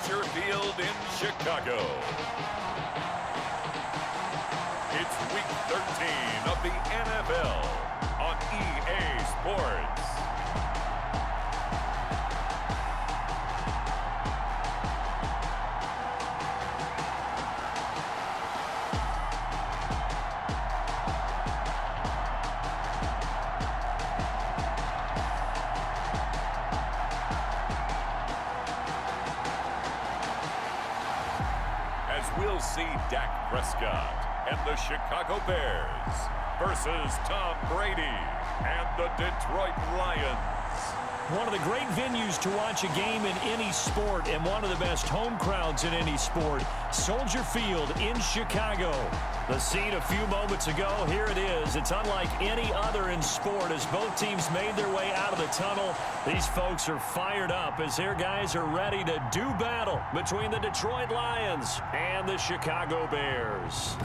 Soldier Field in Chicago. It's Week 13 of the NFL on EA Sports. We'll see Dak Prescott and the Chicago Bears versus Tom Brady and the Detroit Lions. One of the great venues to watch a game in any sport and one of the best home crowds in any sport, Soldier Field in Chicago. The scene a few moments ago, here it is. It's unlike any other in sport as both teams made their way out of the tunnel. These folks are fired up as their guys are ready to do battle between the Detroit Lions and the Chicago Bears.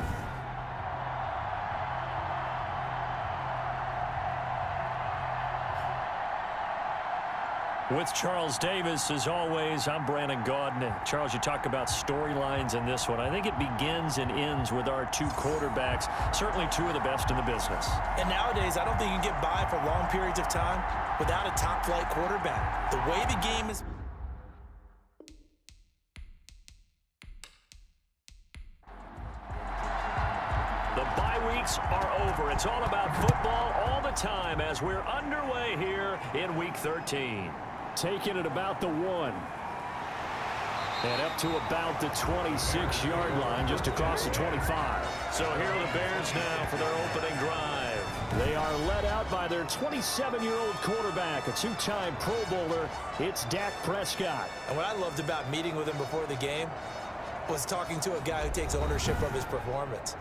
With Charles Davis, as always, I'm Brandon Gaudin. Charles, you talk about storylines in this one. I think it begins and ends with our two quarterbacks, certainly two of the best in the business. And nowadays, I don't think you can get by for long periods of time without a top-flight quarterback. The way the game is... The bye weeks are over. It's all about football all the time as we're underway here in Week 13. Taking it about the 1. And up to about the 26-yard line, just across the 25. So here are the Bears now for their opening drive. They are led out by their 27-year-old quarterback, a two-time Pro Bowler. It's Dak Prescott. And what I loved about meeting with him before the game was talking to a guy who takes ownership of his performance.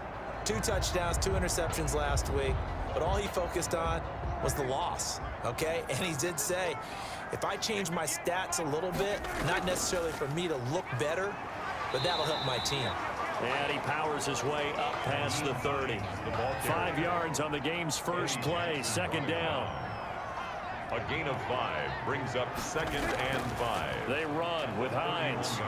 2 touchdowns, 2 interceptions last week, but all he focused on was the loss, okay? And he did say, if I change my stats a little bit, not necessarily for me to look better, but that'll help my team. And he powers his way up past the 30. 5 yards on the game's first play, second down. A gain of 5 brings up 2nd and 5. They run with Hines.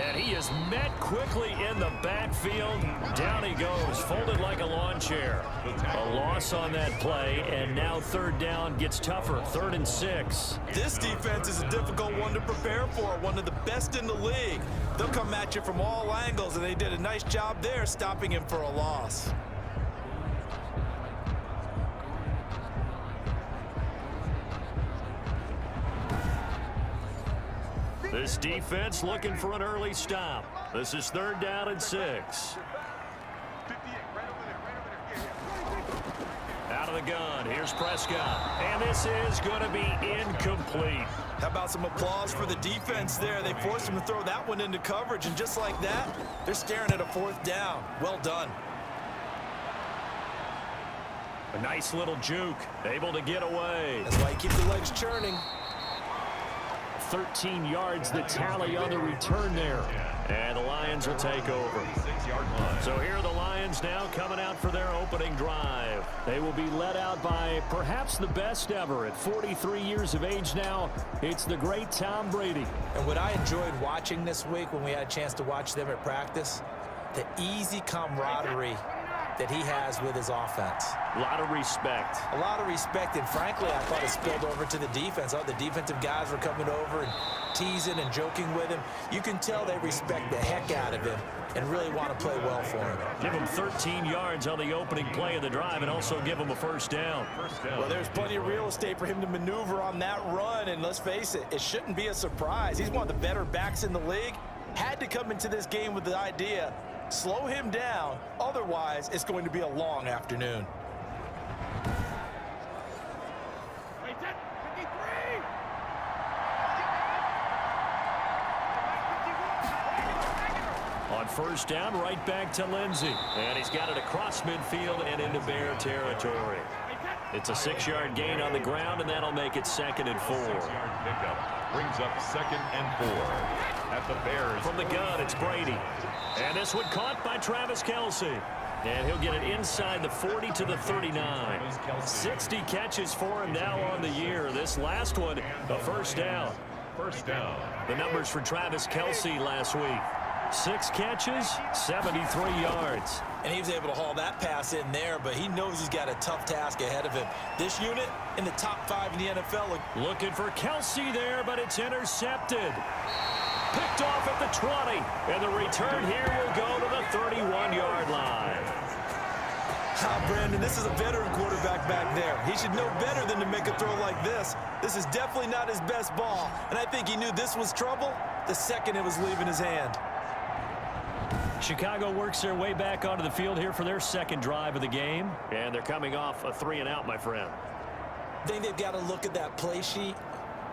And he is met quickly in the backfield. Down he goes, folded like a lawn chair. A loss on that play, and now third down gets tougher, 3rd and 6. This defense is a difficult one to prepare for, one of the best in the league. They'll come at you from all angles, and they did a nice job there stopping him for a loss. This defense looking for an early stop. This is 3rd down and 6. Out of the gun, here's Prescott. And this is going to be incomplete. How about some applause for the defense there? They forced him to throw that one into coverage, and just like that, they're staring at a 4th down. Well done. A nice little juke, able to get away. That's why you keep the legs churning. 13 yards the tally on the return there. And the Lions will take over. 6-yard line. So here are the Lions now coming out for their opening drive. They will be led out by perhaps the best ever at 43 years of age now. It's the great Tom Brady. And what I enjoyed watching this week when we had a chance to watch them at practice, the easy camaraderie that he has with his offense. A lot of respect. A lot of respect, and frankly, I thought it spilled over to the defense. All the defensive guys were coming over and teasing and joking with him. You can tell they respect the heck out of him and really want to play well for him. Give him 13 yards on the opening play of the drive and also give him a first down. Well, there's plenty of real estate for him to maneuver on that run, and let's face it, it shouldn't be a surprise. He's one of the better backs in the league. Had to come into this game with the idea, slow him down, otherwise it's going to be a long afternoon. On first down, right back to Lindsey. And he's got it across midfield and into Bear territory. It's a 6-yard gain on the ground, and that'll make it 2nd and 4. 6-yard pickup brings up 2nd and 4. At the Bears. From the gun, it's Brady. And this one caught by Travis Kelce. And he'll get it inside the 40 to the 39. 60 catches for him now on the year. This last one, a first down. First down. The numbers for Travis Kelce last week. 6 catches, 73 yards. And he was able to haul that pass in there, but he knows he's got a tough task ahead of him. This unit in the top 5 in the NFL. Looking for Kelce there, but it's intercepted. Picked off at the 20, and the return here will go to the 31-yard line. Brandon, this is a veteran quarterback back there. He should know better than to make a throw like this. This is definitely not his best ball, and I think he knew this was trouble the second it was leaving his hand. Chicago works their way back onto the field here for their second drive of the game, and they're coming off a 3-and-out, my friend. I think they've got to look at that play sheet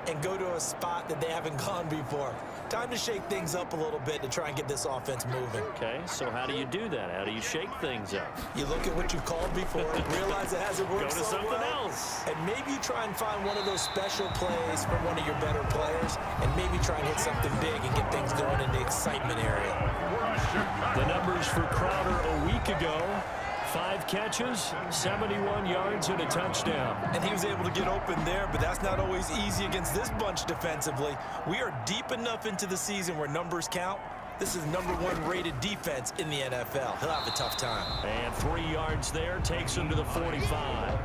and go to a spot that they haven't gone before. Time to shake things up a little bit to try and get this offense moving. Okay, so how do you do that? How do you shake things up? You look at what you've called before, realize it hasn't worked Go to so something well, else. and maybe you try and find one of those special plays from one of your better players, and maybe try and hit something big and get things going in the excitement area. The numbers for Crowder a week ago: 5 catches, 71 yards, and a touchdown. And he was able to get open there, but that's not always easy against this bunch defensively. We are deep enough into the season where numbers count. This is #1 rated defense in the NFL. He'll have a tough time. And 3 yards there takes him to the 45.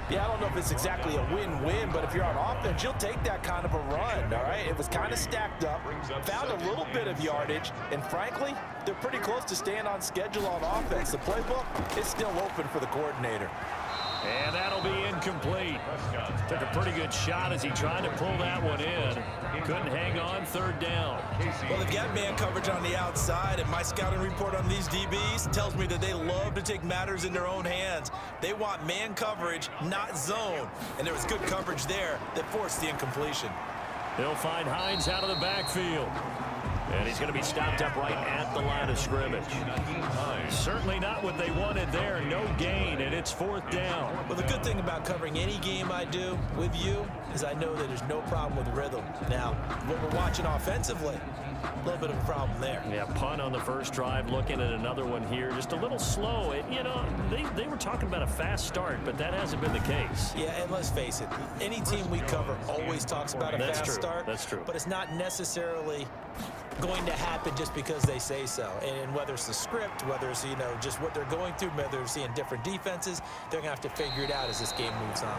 Yeah, I don't know if it's exactly a win-win, but if you're on offense, you'll take that kind of a run, all right? It was kind of stacked up, found a little bit of yardage, and frankly, they're pretty close to staying on schedule on offense. The playbook is still open for the coordinator. And that'll be incomplete. Took a pretty good shot as he tried to pull that one in. Couldn't hang on, 3rd down. Well, they've got man coverage on the outside, and my scouting report on these DBs tells me that they love to take matters in their own hands. They want man coverage, not zone. And there was good coverage there that forced the incompletion. They'll find Hines out of the backfield. And he's going to be stopped up right at the line of scrimmage. Certainly not what they wanted there. No gain, and it's 4th down. Well, the good thing about covering any game I do with you is I know that there's no problem with rhythm. Now, when we're watching offensively, a little bit of a problem there. Yeah, punt on the first drive, looking at another one here. Just a little slow. You know, they were talking about a fast start, but that hasn't been the case. Yeah, and let's face it, any team we cover always talks about a fast start. That's true. But it's not necessarily going to happen just because they say so. And whether it's the script, whether it's, you know, just what they're going through, whether they're seeing different defenses, they're going to have to figure it out as this game moves on.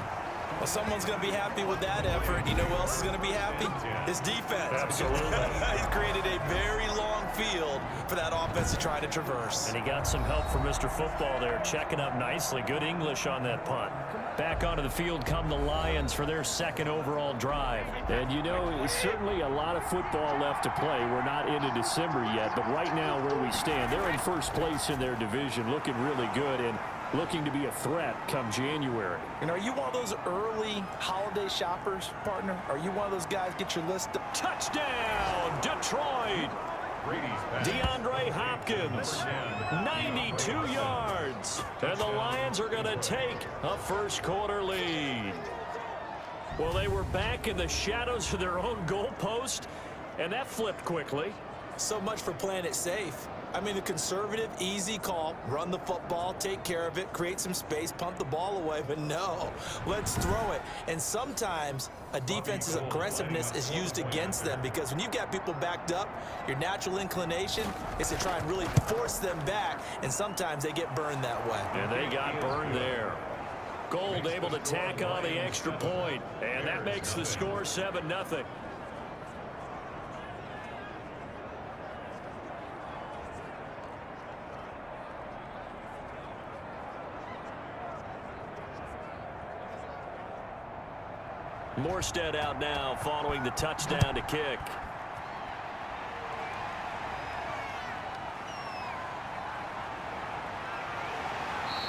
Well, someone's going to be happy with that effort. You know who else is going to be happy? His defense. Absolutely. He's created a very long field for that offense to try to traverse. And he got some help from Mr. Football there, checking up nicely. Good English on that punt. Back onto the field come the Lions for their 2nd overall drive. And, you know, certainly a lot of football left to play. We're not into December yet, but right now where we stand, they're in first place in their division, looking really good and looking to be a threat come January. And are you one of those early holiday shoppers, partner? Are you one of those guys, get your list up? Touchdown, Detroit! DeAndre Hopkins, 92 yards. And the Lions are going to take a first-quarter lead. Well, they were back in the shadows of their own goalpost, and that flipped quickly. So much for playing it safe. I mean, the conservative, easy call, run the football, take care of it, create some space, pump the ball away, but no, let's throw it. And sometimes a defense's aggressiveness is used against them because when you've got people backed up, your natural inclination is to try and really force them back, and sometimes they get burned that way. And they got burned there. Gold able to tack on the extra point, and that makes the score 7-0. Morstead out now following the touchdown to kick.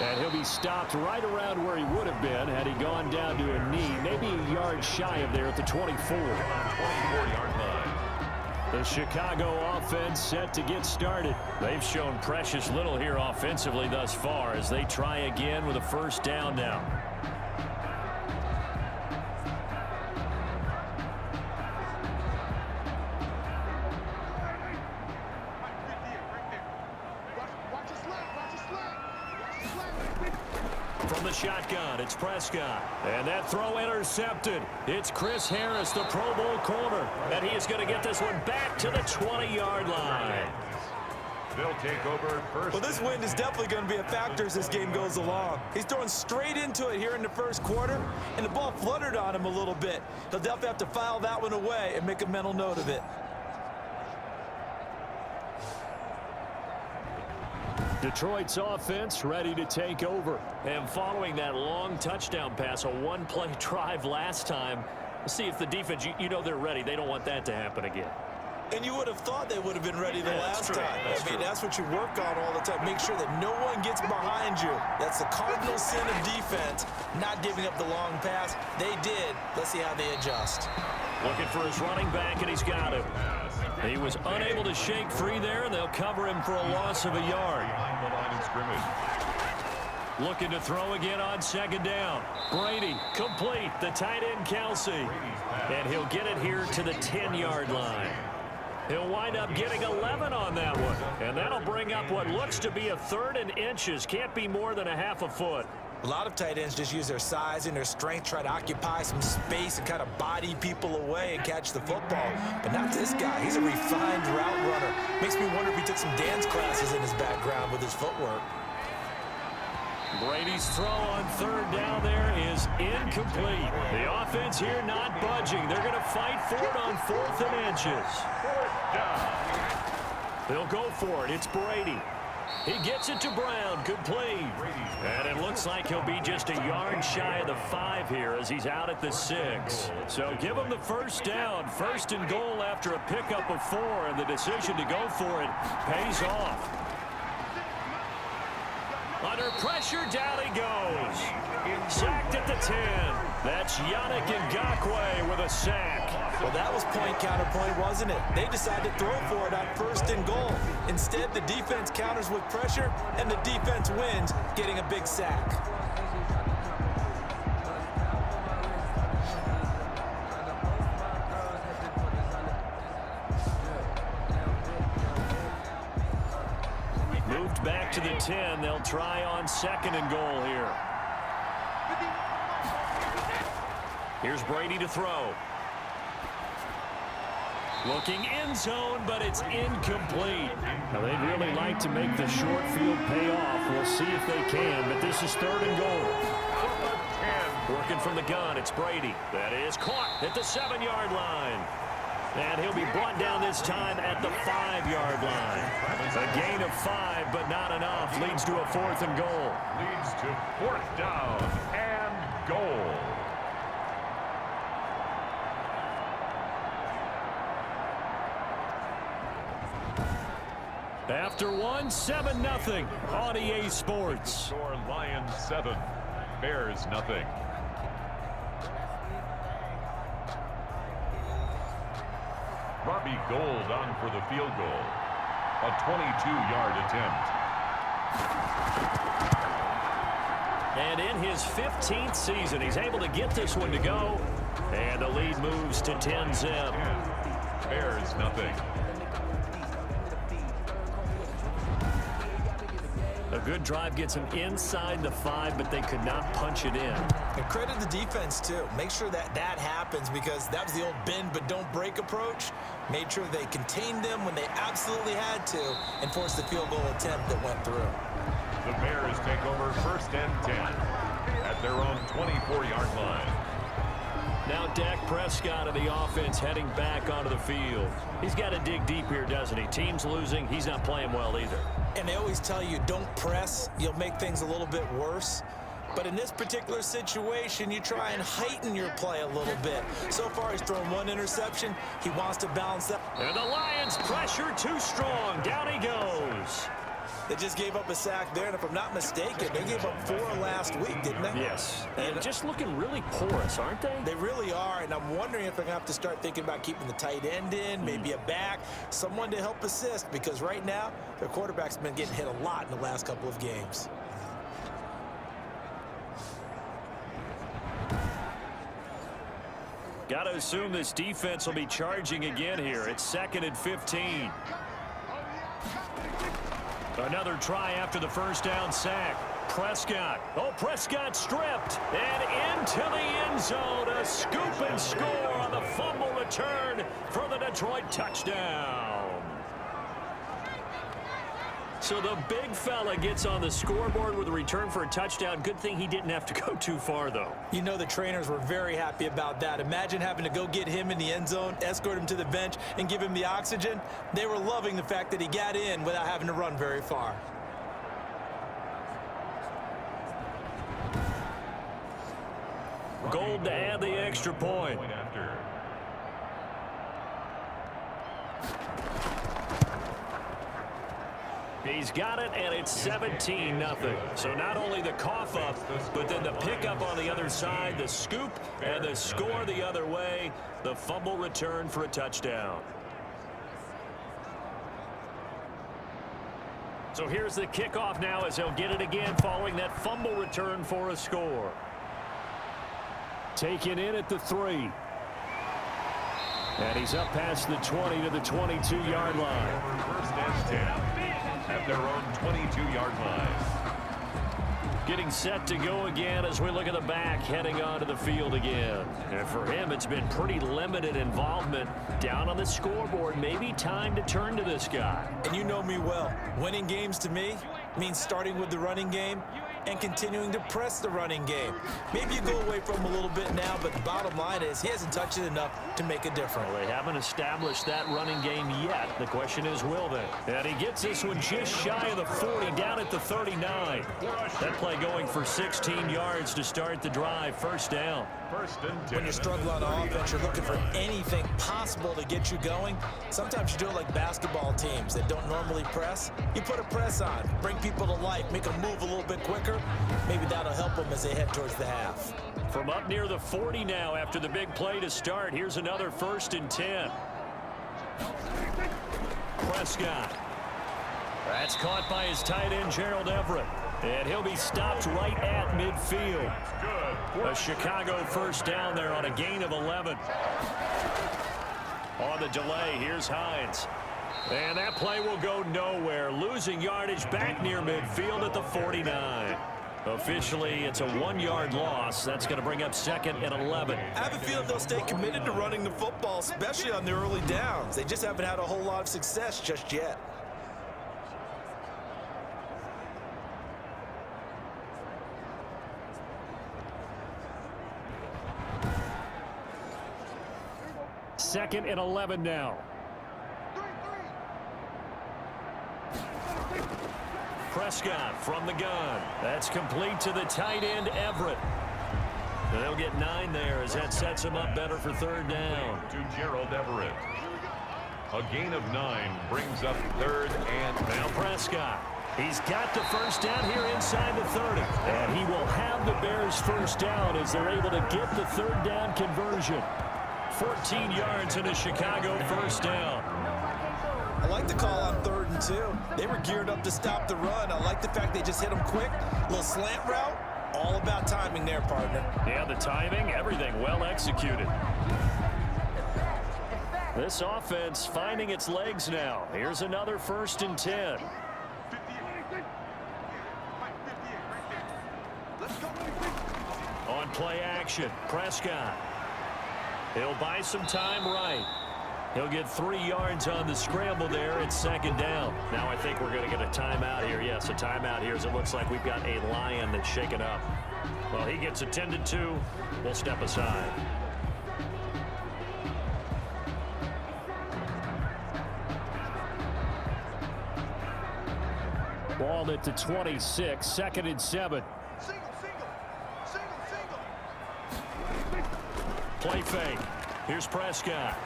And he'll be stopped right around where he would have been had he gone down to a knee, maybe a yard shy of there at the 24. 24-yard line. The Chicago offense set to get started. They've shown precious little here offensively thus far as they try again with a first down now. From from the shotgun. It's Prescott. And that throw intercepted. It's Chris Harris, the Pro Bowl corner. And he is going to get this one back to the 20-yard line. They'll take over first. Well, this wind is definitely going to be a factor as this game goes along. He's throwing straight into it here in the first quarter, and the ball fluttered on him a little bit. He'll definitely have to file that one away and make a mental note of it. Detroit's offense ready to take over. And following that long touchdown pass, a one-play drive last time, let's see if the defense, you know they're ready. They don't want that to happen again. And you would have thought they would have been ready the last time. I mean, that's what you work on all the time. Make sure that no one gets behind you. That's the cardinal sin of defense, not giving up the long pass. They did. Let's see how they adjust. Looking for his running back, and he's got him. He was unable to shake free there, and they'll cover him for a loss of a yard. Looking to throw again on second down. Brady, complete. The tight end, Kelsey. And he'll get it here to the 10-yard line. He'll wind up getting 11 on that one. And that'll bring up what looks to be a 3rd and inches. Can't be more than a half a foot. A lot of tight ends just use their size and their strength, try to occupy some space and kind of body people away and catch the football. But not this guy. He's a refined route runner. Makes me wonder if he took some dance classes in his background with his footwork. Brady's throw on 3rd down there is incomplete. The offense here not budging. They're going to fight for it on 4th and inches. They'll go for it. It's Brady. He gets it to Brown. Complete. And it looks like he'll be just a yard shy of the 5 here as he's out at the 6. So give him the first down. 1st and goal after a pickup of 4. And the decision to go for it pays off. Under pressure, down he goes. Sacked at the 10. That's Yannick Ngakoue with a sack. Well, that was point counterpoint, wasn't it? They decided to throw for it on 1st and goal. Instead, the defense counters with pressure, and the defense wins, getting a big sack. Moved back to the 10. They'll try on 2nd and goal here. Here's Brady to throw. Looking end zone, but it's incomplete. Now, they'd really like to make the short field pay off. We'll see if they can, but this is 3rd and goal. Working from the gun, it's Brady. That is caught at the 7-yard line. And he'll be brought down this time at the 5-yard line. A gain of 5, but not enough. Leads to a 4th and goal. Leads to 4th down and goal. After 1, 7-0 on EA Sports. Score Lions 7, Bears nothing. Robbie Gould on for the field goal. A 22-yard attempt. And in his 15th season, he's able to get this one to go. And the lead moves to 10-zip. Bears nothing. A good drive gets him inside the 5, but they could not punch it in. And credit the defense, too. Make sure that that happens because that was the old bend but don't break approach. Made sure they contained them when they absolutely had to and forced the field goal attempt that went through. The Bears take over 1st and 10 at their own 24-yard line. Now Dak Prescott of the offense heading back onto the field. He's got to dig deep here, doesn't he? Team's losing. He's not playing well either. And they always tell you, don't press. You'll make things a little bit worse. But in this particular situation, you try and heighten your play a little bit. So far, he's thrown 1 interception. He wants to balance that. And the Lions pressure too strong. Down he goes. They just gave up a sack there, and if I'm not mistaken, they gave up 4 last week, didn't they? Yes. And just looking really porous, aren't they? They really are, and I'm wondering if they're going to have to start thinking about keeping the tight end in, maybe a back, someone to help assist, because right now, their quarterback's been getting hit a lot in the last couple of games. Got to assume this defense will be charging again here. It's 2nd and 15. Another try after the first down sack. Prescott. Oh, Prescott stripped. And into the end zone. A scoop and score on the fumble return for the Detroit touchdown. So the big fella gets on the scoreboard with a return for a touchdown. Good thing he didn't have to go too far, though. You know the trainers were very happy about that. Imagine having to go get him in the end zone, escort him to the bench, and give him the oxygen. They were loving the fact that he got in without having to run very far. Gold to add the extra point. He's got it, and it's 17-0. So not only the cough up, but then the pickup on the other side, the scoop, and the score the other way, the fumble return for a touchdown. So here's the kickoff now as he'll get it again following that fumble return for a score. Taken in at the 3. And he's up past the 20 to the 22-yard line. First and 10 at their own 22-yard line. Getting set to go again as we look at the back heading onto the field again. And for him, it's been pretty limited involvement down on the scoreboard. Maybe time to turn to this guy. And you know me well. Winning games to me means starting with the running game and continuing to press the running game. Maybe you go away from him a little bit now, but the bottom line is he hasn't touched it enough to make a difference. Well, they haven't established that running game yet. The question is, will they? And he gets this one just shy of the 40, down at the 39. That play going for 16 yards to start the drive. First down. First and 10. When you struggle on offense, you're looking for anything possible to get you going. Sometimes you do it like basketball teams that don't normally press. You put a press on, bring people to life, make them move a little bit quicker. Maybe that'll help them as they head towards the half. From up near the 40 now after the big play to start. Here's another first and 10. Prescott. That's caught by his tight end, Gerald Everett. And he'll be stopped right at midfield. A Chicago first down there on a gain of 11. On the delay, here's Hines. And that play will go nowhere. Losing yardage back near midfield at the 49. Officially, it's a 1-yard loss. That's going to bring up second and 11. I have a feeling they'll stay committed to running the football, especially on the early downs. They just haven't had a whole lot of success just yet. Second and 11 now. Prescott from the gun. That's complete to the tight end, Everett. They'll get 9 there as that sets him up better for third down. To Gerald Everett. A gain of 9 brings up third and Now Prescott. He's got the first down here inside the 30. And he will have the Bears first down as they're able to get the third down conversion. 14 yards in a Chicago first down. I like the call on 3rd and 2. They were geared up to stop the run. I like the fact they just hit them quick. A little slant route. All about timing there, partner. Yeah, the timing, everything well executed. This offense finding its legs now. Here's another first and 10. On play action, Prescott. He'll buy some time right. He'll get 3 yards on the scramble there. It's second down. Now I think we're going to get a timeout here. Yes, a timeout here as it looks like we've got a lion that's shaken up. Well, he gets attended to. We'll step aside. Ball at the 26, second and 7. Play fake. Here's Prescott.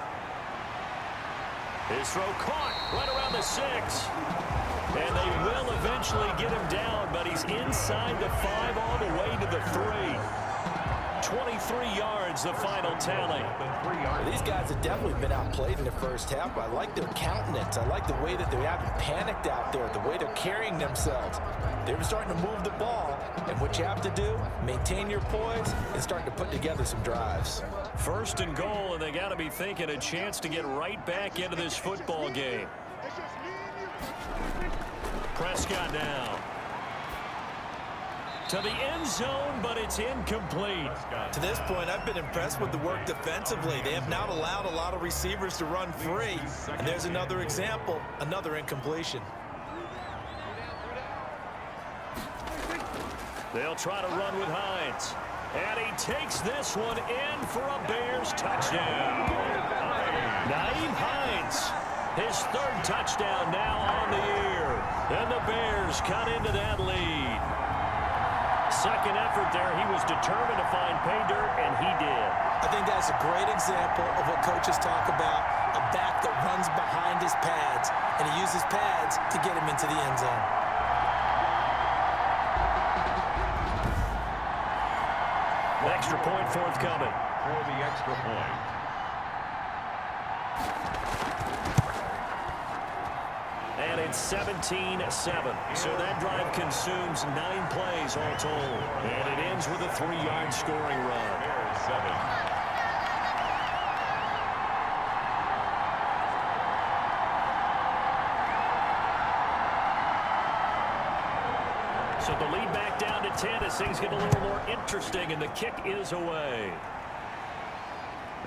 His throw caught right around the 6. And they will eventually get him down, but he's inside the 5 all the way to the 3. 23 yards, the final tally. These guys have definitely been outplayed in the first half. I like their countenance. I like the way that they haven't panicked out there, the way they're carrying themselves. They're starting to move the ball, and what you have to do, maintain your poise and start to put together some drives. First and goal, and they got to be thinking a chance to get right back into this football game. Prescott now. To the end zone, but it's incomplete. To this point, I've been impressed with the work defensively. They have not allowed a lot of receivers to run free. And there's another example, another incompletion. They'll try to run with Hines. And he takes this one in for a Bears touchdown. Nyheim Hines, his third touchdown now on the year. And the Bears cut into that lead. Second effort there, he was determined to find pay dirt, and he did. I think that's a great example of what coaches talk about, a back that runs behind his pads, and he uses pads to get him into the end zone. Extra point forthcoming. For the extra point. And it's 17-7. So that drive consumes 9 plays all told. And it ends with a 3-yard scoring run. Bears 7. So the lead back down to 10 as things get a little more interesting, and the kick is away.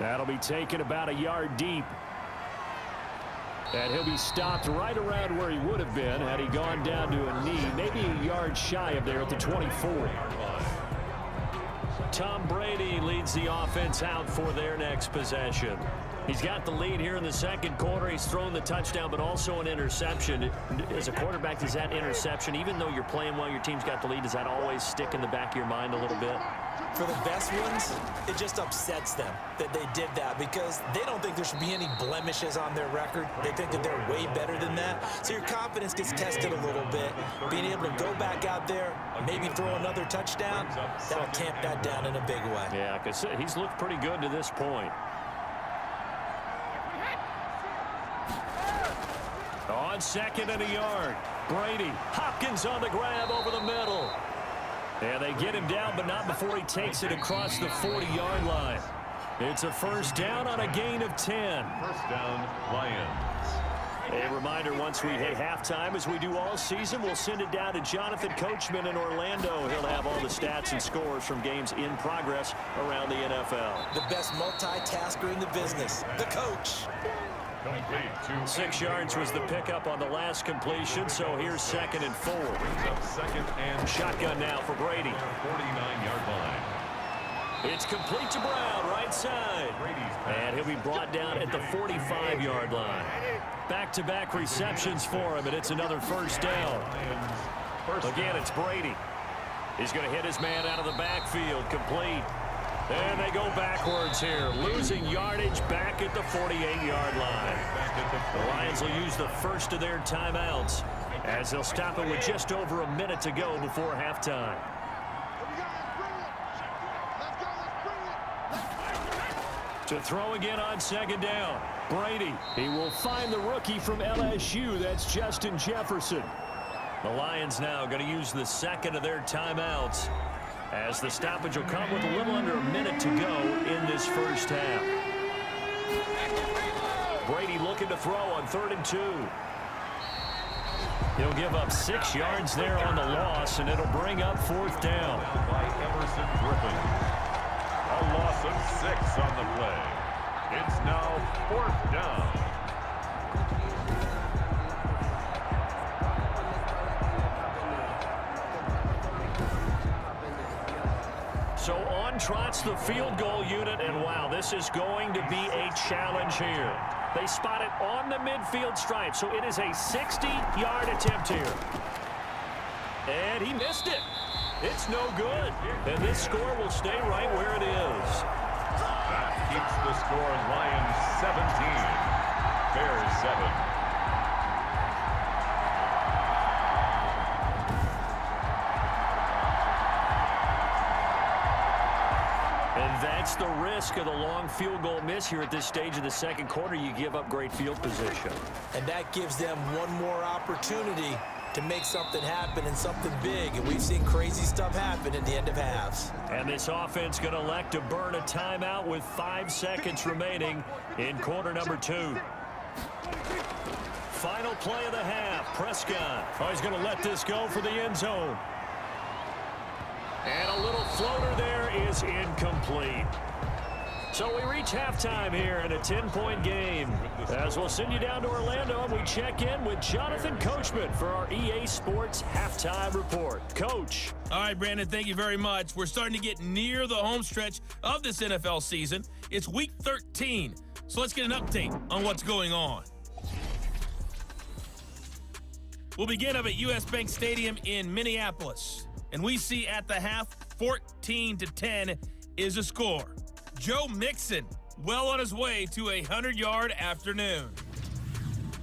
That'll be taken about a yard deep. And he'll be stopped right around where he would have been had he gone down to a knee, maybe a yard shy of there at the 24. Tom Brady leads the offense out for their next possession. He's got the lead here in the second quarter. He's thrown the touchdown, but also an interception. As a quarterback, does that interception, even though you're playing well, your team's got the lead, does that always stick in the back of your mind a little bit? For the best ones, it just upsets them that they did that because they don't think there should be any blemishes on their record. They think that they're way better than that. So your confidence gets tested a little bit. Being able to go back out there, maybe throw another touchdown, that'll tamp that down in a big way. Yeah, because he's looked pretty good to this point. On second and a yard, Brady. Hopkins on the grab over the middle. And they get him down, but not before he takes it across the 40-yard line. It's a first down on a gain of 10. First down, Lions. A reminder, once we hit halftime, as we do all season, we'll send it down to Jonathan Coachman in Orlando. He'll have all the stats and scores from games in progress around the NFL. The best multitasker in the business, the coach. 6 yards was the pickup on the last completion, so here's 2nd and 4. Second and Shotgun now for Brady. 49-yard line. It's complete to Brown, right side. And he'll be brought down at the 45-yard line. Back-to-back receptions for him, and it's another first down. Again, it's Brady. He's going to hit his man out of the backfield, complete. And they go backwards here, losing yardage back at the 48-yard line. The Lions will use the first of their timeouts as they'll stop it with just over a minute to go before halftime. To throw again on second down, Brady. He will find the rookie from LSU. That's Justin Jefferson. The Lions now going to use the second of their timeouts, as the stoppage will come with a little under a minute to go in this first half. Brady looking to throw on 3rd and 2. He'll give up 6 yards there on the loss, and it'll bring up 4th down. By Emerson Griffin. A loss of 6 on the play. It's now 4th down. So on trots the field goal unit, and wow, this is going to be a challenge here. They spot it on the midfield stripe, so it is a 60-yard attempt here. And he missed it. It's no good. And this score will stay right where it is. That keeps the score Lions 17, Bears 7. And that's the risk of the long field goal miss here at this stage of the second quarter. You give up great field position. And that gives them one more opportunity to make something happen and something big. And we've seen crazy stuff happen at the end of halves. And this offense going to elect to burn a timeout with 5 seconds remaining in quarter number 2. Final play of the half. Prescott. Oh, he's going to let this go for the end zone. And a little floater there is incomplete. So we reach halftime here in a 10-point game. As we'll send you down to Orlando, and we check in with Jonathan Coachman for our EA Sports Halftime Report. Coach. All right, Brandon, thank you very much. We're starting to get near the home stretch of this NFL season. It's Week 13, so let's get an update on what's going on. We'll begin up at US Bank Stadium in Minneapolis, and we see at the half, 14-10 is a score. Joe Mixon well on his way to a 100-yard afternoon.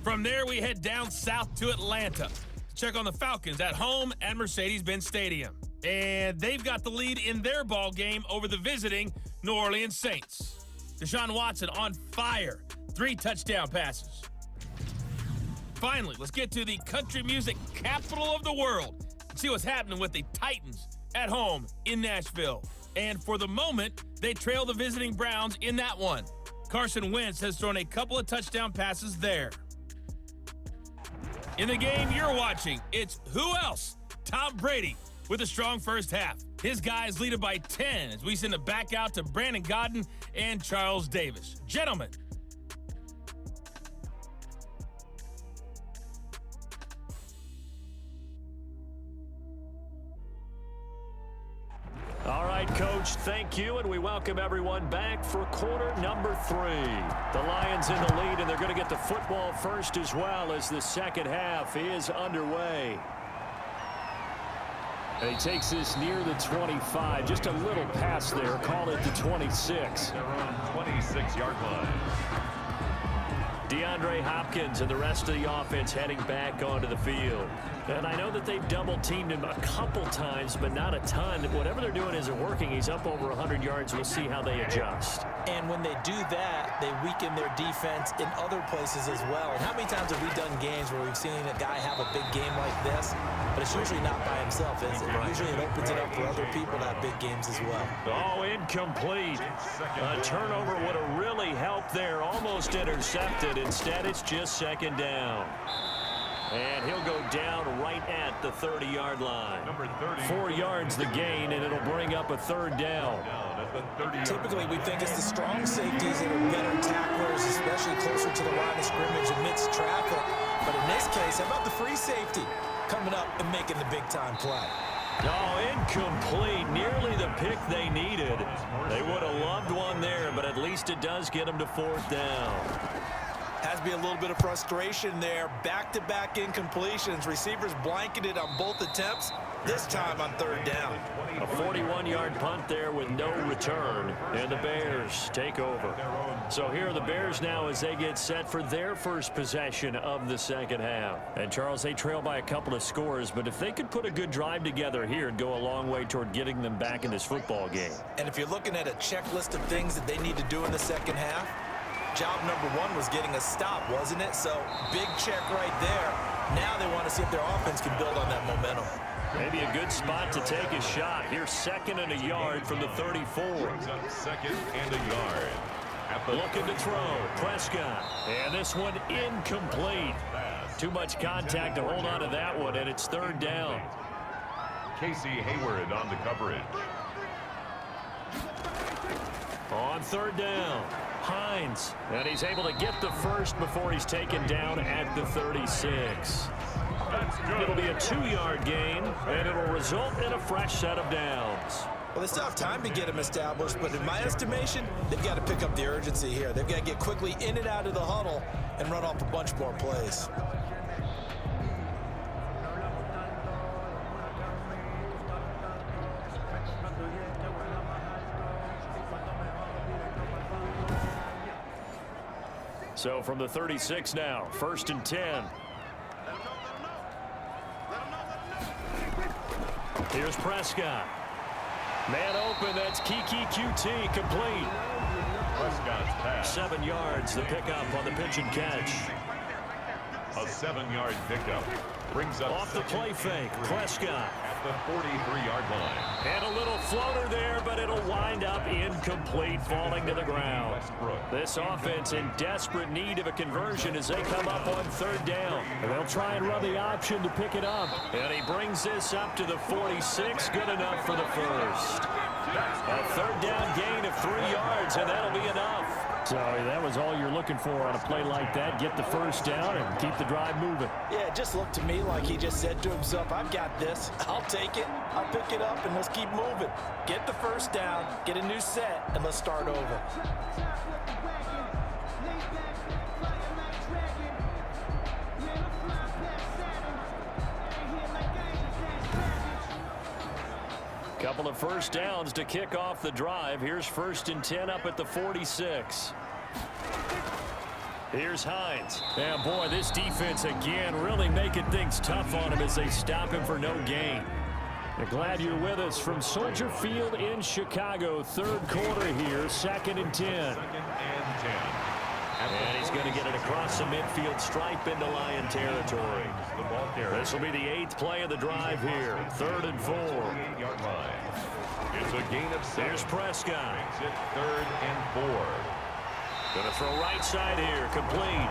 From there, we head down south to Atlanta to check on the Falcons at home at Mercedes-Benz Stadium. And they've got the lead in their ball game over the visiting New Orleans Saints. Deshaun Watson on fire, 3 touchdown passes. Finally, let's get to the country music capital of the world and see what's happening with the Titans at home in Nashville. And for the moment, they trail the visiting Browns in that one. Carson Wentz has thrown a couple of touchdown passes there. In the game you're watching, it's who else? Tom Brady with a strong first half. His guys lead it by 10 as we send it back out to Brandon Godden and Charles Davis. Gentlemen. All right, Coach, thank you, and we welcome everyone back for quarter number 3. The Lions in the lead, and they're going to get the football first as well as the second half is underway. And he takes this near the 25, just a little pass there, call it the 26. Their own 26-yard line. DeAndre Hopkins and the rest of the offense heading back onto the field. And I know that they've double-teamed him a couple times, but not a ton. Whatever they're doing isn't working. He's up over 100 yards. We'll see how they adjust. And when they do that, they weaken their defense in other places as well. And how many times have we done games where we've seen a guy have a big game like this, but it's usually not by himself, is it? Usually it opens it up for other people to have big games as well. Oh, incomplete. A turnover would have really helped there. Almost intercepted. Instead, it's just second down. And he'll go down right at the 30-yard line. 4 yards the gain, and it'll bring up a third down. Typically, we think it's the strong safeties that are better tacklers, especially closer to the line of scrimmage amidst traffic. But in this case, how about the free safety coming up and making the big-time play? Oh, incomplete. Nearly the pick they needed. They would have loved one there, but at least it does get them to 4th down. Has to be a little bit of frustration there. Back-to-back incompletions. Receivers blanketed on both attempts, this time on 3rd down. A 41-yard punt there with no return, and the Bears take over. So here are the Bears now as they get set for their first possession of the second half. And, Charles, they trail by a couple of scores, but if they could put a good drive together here, it'd go a long way toward getting them back in this football game. And if you're looking at a checklist of things that they need to do in the second half, job number 1 was getting a stop, wasn't it? So big check right there. Now they want to see if their offense can build on that momentum. Maybe a good spot to take a shot. Here's 2nd and a yard from the 34. Brings up 2nd and a yard. Looking to throw. Prescott. And this one incomplete. Too much contact to hold on to that one, and it's 3rd down. Casey Hayward on the coverage. On 3rd down. Hines, and he's able to get the first before he's taken down at the 36. It'll be a 2-yard gain, and it'll result in a fresh set of downs. Well, they still have time to get them established, but in my estimation, they've got to pick up the urgency here. They've got to get quickly in and out of the huddle and run off a bunch more plays. So from the 36 now, 1st and 10. Here's Prescott. Man open, that's Kiki QT, complete. Prescott's pass. 7 yards, the pickup on the pitch and catch. A 7-yard pickup. Brings up off the play fake, Prescott. the 43-yard line. And a little floater there, but it'll wind up incomplete, falling to the ground. This offense in desperate need of a conversion as they come up on third down. And they'll try and run the option to pick it up. And he brings this up to the 46. Good enough for the first. A third down gain of 3 yards, and that'll be enough. So that was all you're looking for on a play like that. Get the first down and keep the drive moving. Yeah, it just looked to me like he just said to himself, I've got this. I'll take it. I'll pick it up, and let's keep moving. Get the first down, get a new set, and let's start over. Couple of first downs to kick off the drive. Here's 1st and 10 up at the 46. Here's Hines. Yeah, boy, this defense again really making things tough on him as they stop him for no gain. We're glad you're with us from Soldier Field in Chicago. Third quarter here, 2nd and 10. And he's going to get it across the midfield stripe into Lion territory. This will be the 8th play of the drive here. 3rd and 4. It's a gain of 7. There's Prescott. Makes it 3rd and 4. Going to throw right side here. Complete.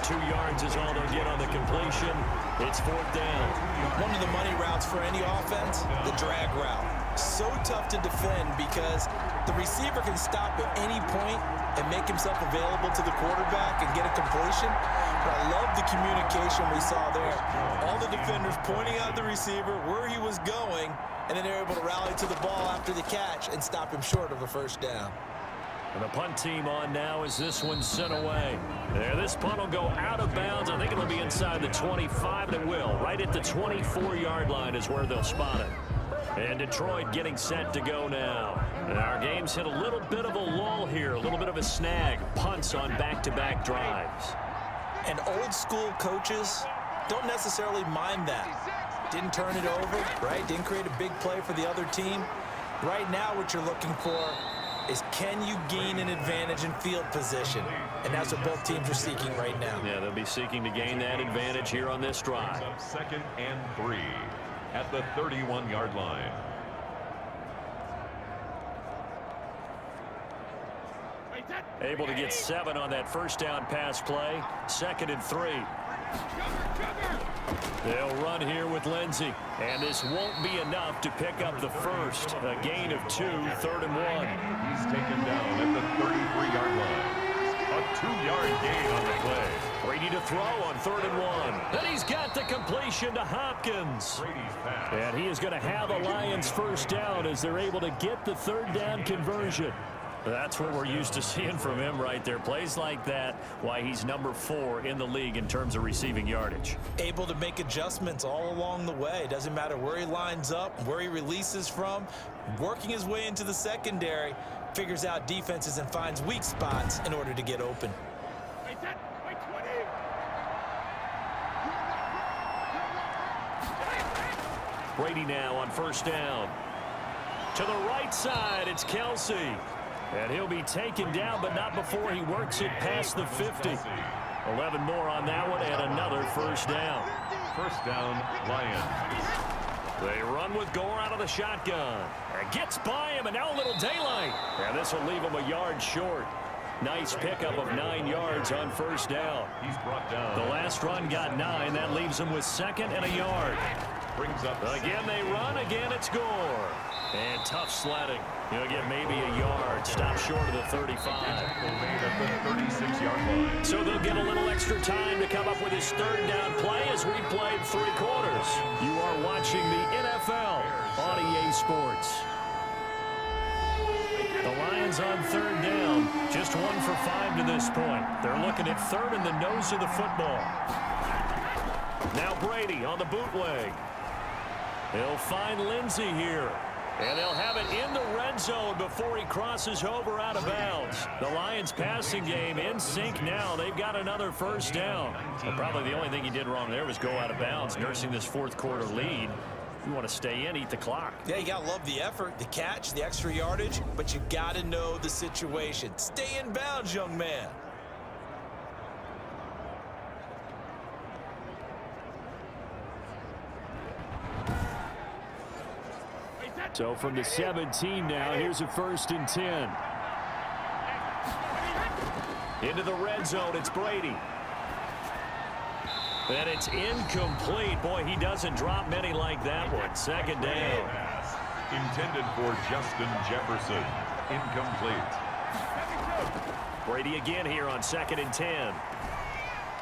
2 yards is all they'll get on the completion. It's 4th down. One of the money routes for any offense, the drag route. So tough to defend because the receiver can stop at any point and make himself available to the quarterback and get a completion. But I love the communication we saw there. All the defenders pointing out the receiver, where he was going, and then they're able to rally to the ball after the catch and stop him short of a first down. And the punt team on now as this one's sent away. There, this punt will go out of bounds. I think it'll be inside the 25, and it will. Right at the 24-yard line is where they'll spot it. And Detroit getting set to go now. And our game's hit a little bit of a lull here, a little bit of a snag. Punts on back-to-back drives. And old school coaches don't necessarily mind that. Didn't turn it over, right? Didn't create a big play for the other team. Right now what you're looking for is can you gain an advantage in field position? And that's what both teams are seeking right now. Yeah, they'll be seeking to gain that advantage here on this drive. 2nd and 3 at the 31-yard line. Able to get 7 on that first down pass play. 2nd and 3. They'll run here with Lindsey. And this won't be enough to pick up the first. A gain of 2, 3rd and 1. He's taken down at the 33-yard line. A 2-yard gain on the play. Brady to throw on 3rd and 1. Then he's got the completion to Hopkins. Brady's pass. And he is going to have a Lions first down as they're able to get the third down conversion. That's what we're used to seeing from him right there. Plays like that, why he's number 4 in the league in terms of receiving yardage. Able to make adjustments all along the way. Doesn't matter where he lines up, where he releases from. Working his way into the secondary, figures out defenses and finds weak spots in order to get open. Brady now on first down. To the right side, it's Kelsey. And he'll be taken down, but not before he works it past the 50. 11 more on that one, and another first down. First down, Lions. They run with Gore out of the shotgun. And gets by him, and now a little daylight. And this will leave him a yard short. Nice pickup of 9 yards on first down. He's brought down. The last run got 9. That leaves him with 2nd and a yard. Brings up Again they run. Again it's Gore. And tough sledding. He'll get maybe a yard. Stop short of the 35. made at the 36-yard line. So they'll get a little extra time to come up with his third down play as we played 3 quarters. You are watching the NFL on EA Sports. The Lions on third down. Just 1 for 5 to this point. They're looking at third in the nose of the football. Now Brady on the bootleg. He'll find Lindsey here. And they'll have it in the red zone before he crosses over out of bounds. The Lions passing game in sync now. They've got another first down. Well, probably the only thing he did wrong there was go out of bounds, nursing this 4th quarter lead. You want to stay in, eat the clock. Yeah, you got to love the effort, the catch, the extra yardage, but you got to know the situation. Stay in bounds, young man. So from the 17 now, here's a 1st and 10. Into the red zone, it's Brady. And it's incomplete. Boy, he doesn't drop many like that one. 2nd down. Intended for Justin Jefferson. Incomplete. Brady again here on 2nd and 10.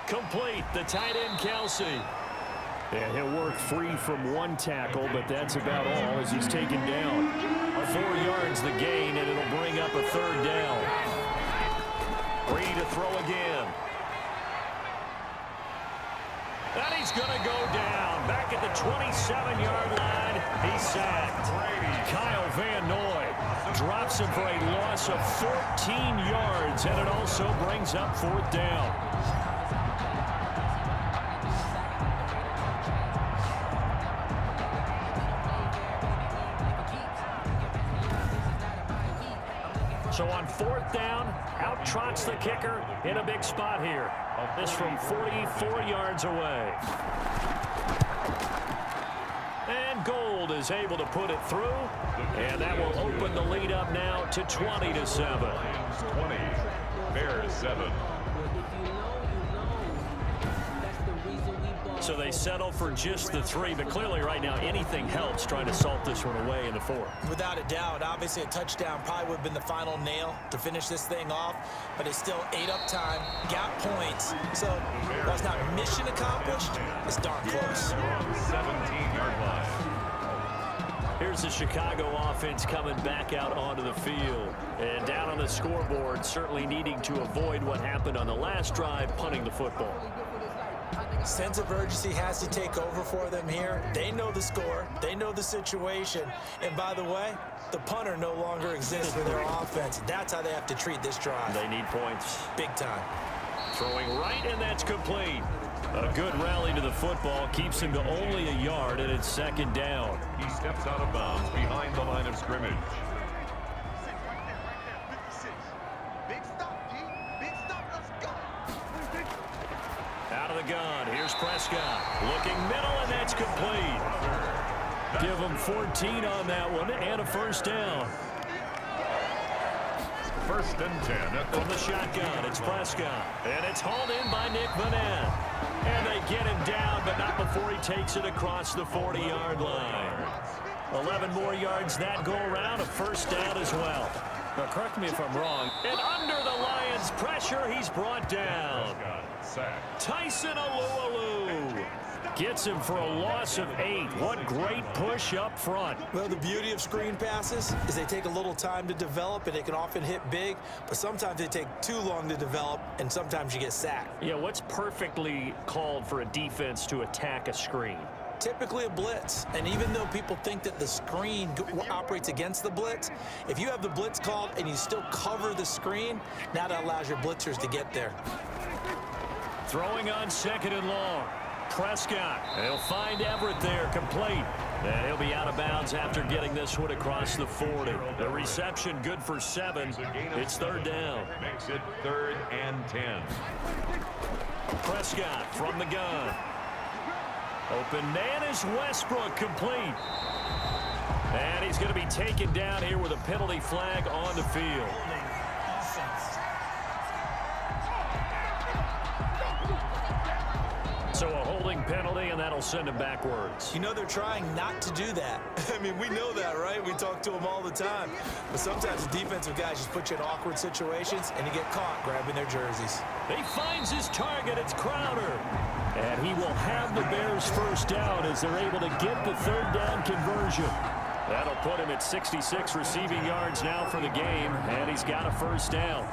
Complete. The tight end, Kelsey. And he'll work free from one tackle, but that's about all as he's taken down. 4 yards the gain, and it'll bring up a 3rd down. Brady to throw again. And he's going to go down. Back at the 27-yard line. He's sacked. Kyle Van Noy drops him for a loss of 14 yards, and it also brings up 4th down. So on 4th down, out trots the kicker in a big spot here. This from 44 yards away. And Gold is able to put it through, and that will open the lead up now to 20-7. 20, Bears 7. So they settle for just the 3, but clearly right now anything helps trying to salt this one away in the 4th. Without a doubt, obviously a touchdown probably would have been the final nail to finish this thing off, but it's still 8 up time, got points. So while it's not mission accomplished, it's darn close. 17-yard line. Here's the Chicago offense coming back out onto the field. And down on the scoreboard, certainly needing to avoid what happened on the last drive, punting the football. Sense of urgency has to take over for them here. They know the score. They know the situation. And by the way, the punter no longer exists for their offense. That's how they have to treat this drive. They need points. Big time. Throwing right, and that's complete. A good rally to the football keeps him to only a yard, and it's 2nd down. He steps out of bounds behind the line of scrimmage. Out of the gun. Here's Prescott. Looking middle, and that's complete. Give him 14 on that one, and a 1st down. 1st and 10. From the shotgun, it's Prescott. And it's hauled in by Nick Fournette. And they get him down, but not before he takes it across the 40-yard line. 11 more yards that go around, a 1st down as well. Now, correct me if I'm wrong. And under the Lions' pressure, he's brought down. Tyson Alualu gets him for a loss of 8. What great push up front. Well, the beauty of screen passes is they take a little time to develop, and they can often hit big, but sometimes they take too long to develop, and sometimes you get sacked. Yeah, what's perfectly called for a defense to attack a screen? Typically a blitz, and even though people think that the screen operates against the blitz, if you have the blitz called and you still cover the screen, now that allows your blitzers to get there. Throwing on 2nd and long. Prescott. He'll find Everett there, complete. And he'll be out of bounds after getting this one across the 40. The reception good for 7. It's 3rd down. Makes it 3rd and 10. Prescott from the gun. Open man is Westbrook, complete. And he's going to be taken down here with a penalty flag on the field. So a holding penalty, and that'll send him backwards. You know they're trying not to do that. I mean, we know that, right? We talk to them all the time. But sometimes the defensive guys just put you in awkward situations, and you get caught grabbing their jerseys. He finds his target. It's Crowder. And he will have the Bears 1st down as they're able to get the 3rd down conversion. That'll put him at 66 receiving yards now for the game, and he's got a 1st down.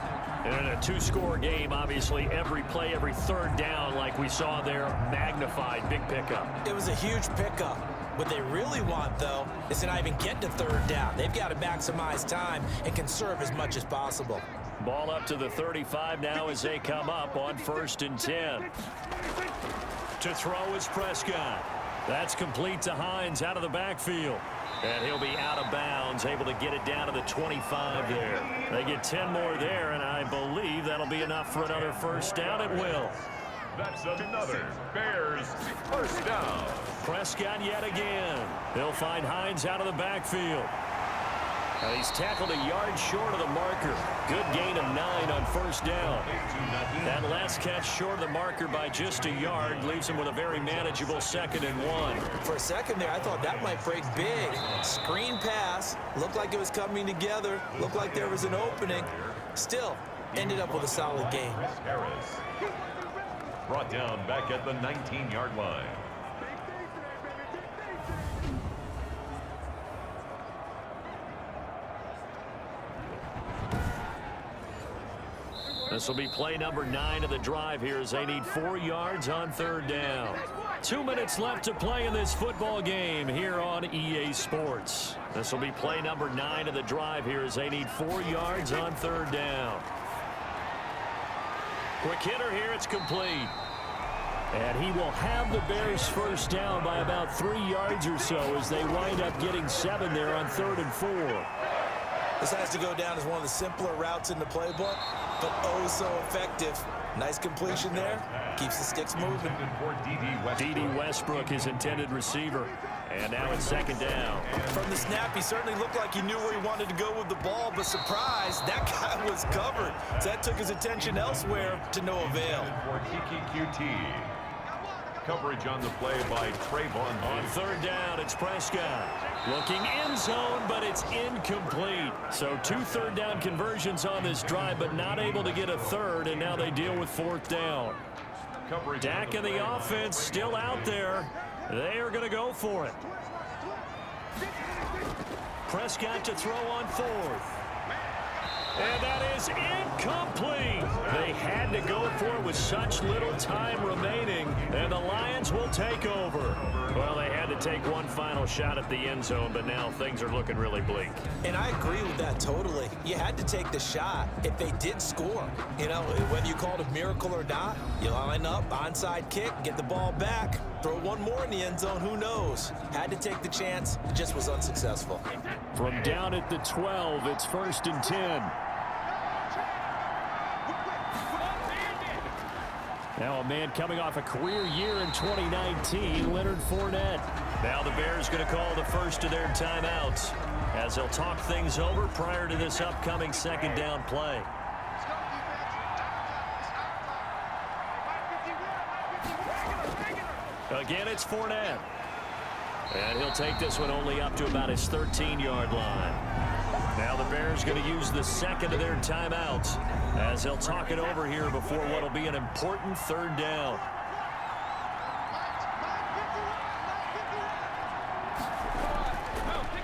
And in a 2-score game, obviously, every play, every 3rd down, like we saw there, magnified, big pickup. It was a huge pickup. What they really want, though, is to not even get to 3rd down. They've got to maximize time and conserve as much as possible. Ball up to the 35 now as they come up on 1st and 10. To throw is Prescott. That's complete to Hines out of the backfield. And he'll be out of bounds, able to get it down to the 25 there. They get 10 more there, and I believe that'll be enough for another 1st down. It will. That's another Bears first down. Prescott yet again. They'll find Hines out of the backfield. He's tackled a yard short of the marker. Good gain of 9 on first down. That last catch short of the marker by just a yard leaves him with a very manageable 2nd and 1. For a second there, I thought that might break big. Screen pass. Looked like it was coming together. Looked like there was an opening. Still, ended up with a solid gain. Harris brought down back at the 19-yard line. This will be play number 9 of the drive here as they need 4 yards on 3rd down. 2 minutes left to play in this football game here on EA Sports. This will be play number 9 of the drive here as they need 4 yards on 3rd down. Quick hitter here, it's complete. And he will have the Bears first down by about 3 yards or so as they wind up getting 7 there on 3rd and 4. This has to go down as one of the simpler routes in the playbook, but oh so effective. Nice completion there. Keeps the sticks moving. D.D. Westbrook, his intended receiver. And now it's 2nd down. From the snap, he certainly looked like he knew where he wanted to go with the ball, but surprise, that guy was covered. So that took his attention elsewhere to no avail. For QT. Coverage on the play by Trayvon. On 3rd down, it's Prescott. Looking end zone, but it's incomplete. So 2 3rd down conversions on this drive, but not able to get a 3rd, and now they deal with 4th down. Dak and the offense still out there. They are going to go for it. Prescott to throw on 4th. And that is incomplete. They had to go for it with such little time remaining, and the Lions will take over. Well, they had to take one final shot at the end zone, but now things are looking really bleak. And I agree with that totally. You had to take the shot if they did score. You know, whether you call it a miracle or not, you line up, onside kick, get the ball back, throw one more in the end zone, who knows? Had to take the chance, it just was unsuccessful. From down at the 12, it's 1st and 10. Now a man coming off a career year in 2019, Leonard Fournette. Now the Bears going to call the first of their timeouts as they'll talk things over prior to this upcoming 2nd down play. Again, it's Fournette. And he'll take this one only up to about his 13-yard line. Now the Bears going to use the 2nd of their timeouts as they'll talk it over here before what will be an important 3rd down.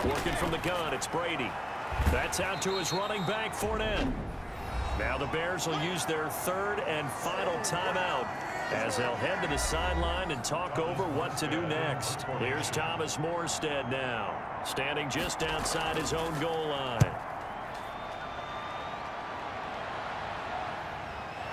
Working from the gun, it's Brady. That's out to his running back, Fournette. Now the Bears will use their 3rd and final timeout as they'll head to the sideline and talk over what to do next. Here's Thomas Morstead now, standing just outside his own goal line.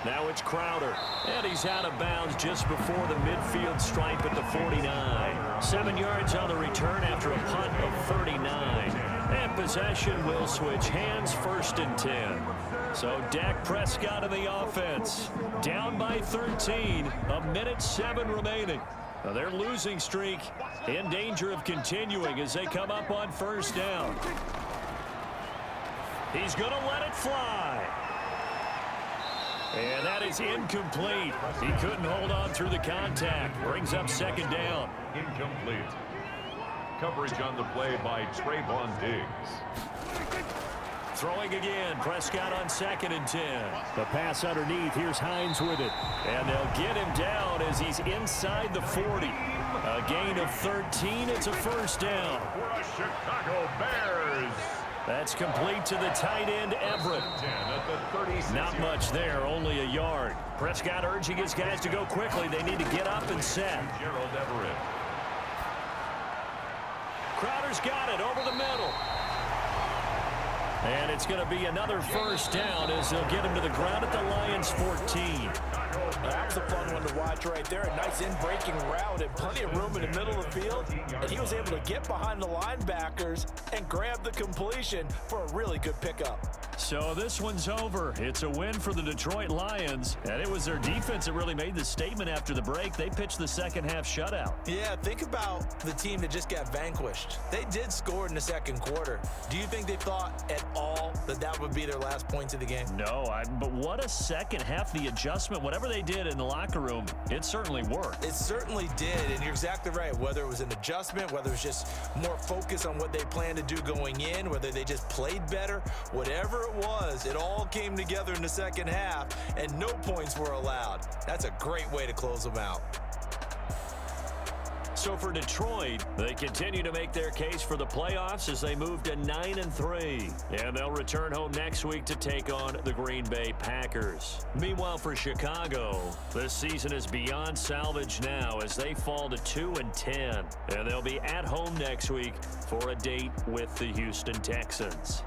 Now it's Crowder, and he's out of bounds just before the midfield stripe at the 49. 7 yards on the return after a punt of 39. And possession will switch hands, 1st and 10. So Dak Prescott in the offense, down by 13, 1:07 remaining. Now their losing streak in danger of continuing as they come up on 1st down. He's going to let it fly. And that is incomplete. He couldn't hold on through the contact. Brings up 2nd down. Incomplete. Coverage on the play by Trayvon Diggs. Throwing again. Prescott on 2nd and 10. The pass underneath. Here's Hines with it. And they'll get him down as he's inside the 40. A gain of 13. It's a 1st down. For the Chicago Bears. That's complete to the tight end, Everett. Not much there, only a yard. Prescott urging his guys to go quickly. They need to get up and set. Gerald Everett. Crowder's got it over the middle. And it's going to be another 1st down as they'll get him to the ground at the Lions' 14. That was a fun one to watch right there. A nice in-breaking route and plenty of room in the middle of the field. And he was able to get behind the linebackers and grab the completion for a really good pickup. So this one's over. It's a win for the Detroit Lions, and it was their defense that really made the statement after the break. They pitched the second-half shutout. Yeah, think about the team that just got vanquished. They did score in the second quarter. Do you think they thought at all that that would be their last points of the game? No, but what a second half. The adjustment, whatever they did in the locker room, it certainly worked. It certainly did, and you're exactly right. Whether it was an adjustment, whether it was just more focus on what they planned to do going in, whether they just played better, whatever it was, it all came together in the second half, and no points were allowed. That's a great way to close them out. So for Detroit, they continue to make their case for the playoffs as they move to 9-3. And they'll return home next week to take on the Green Bay Packers. Meanwhile, for Chicago, this season is beyond salvage now as they fall to 2-10. And they'll be at home next week for a date with the Houston Texans.